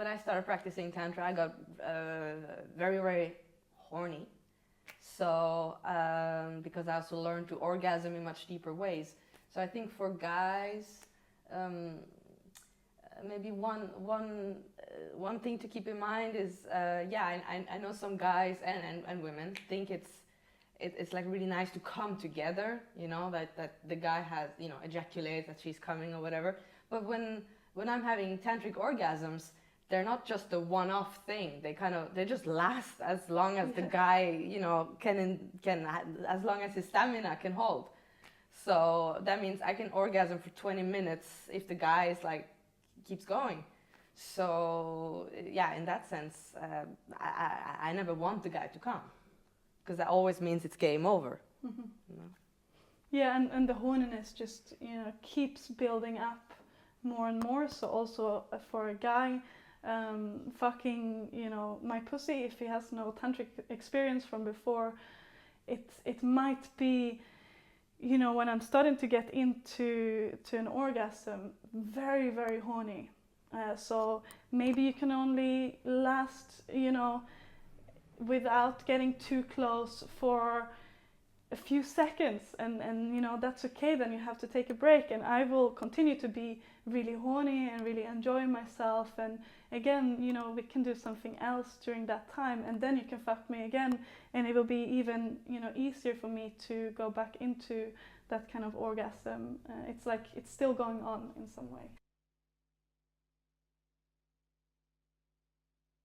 when I started practicing Tantra, I got very, very horny. So, because I also learned to orgasm in much deeper ways. So I think for guys, maybe one thing to keep in mind is, I know some guys and women think it's like really nice to come together, you know, that the guy has, you know, ejaculates, that she's coming or whatever. But when I'm having tantric orgasms, they're not just a one-off thing. They just last as long as the guy, you know, can as long as his stamina can hold. So that means I can orgasm for 20 minutes if the guy is like keeps going. So yeah, in that sense, I never want the guy to come, because that always means it's game over. Mm-hmm. You know? Yeah, and the horniness just, you know, keeps building up more and more. So also for a guy, fucking, you know, my pussy, if he has no tantric experience from before, it might be, you know, when I'm starting to get into an orgasm, very, very horny. So maybe you can only last, you know, without getting too close for a few seconds, and you know, that's okay. Then you have to take a break, and I will continue to be really horny and really enjoy myself, and again, you know, we can do something else during that time, and then you can fuck me again, and it will be even, you know, easier for me to go back into that kind of orgasm. It's like it's still going on in some way.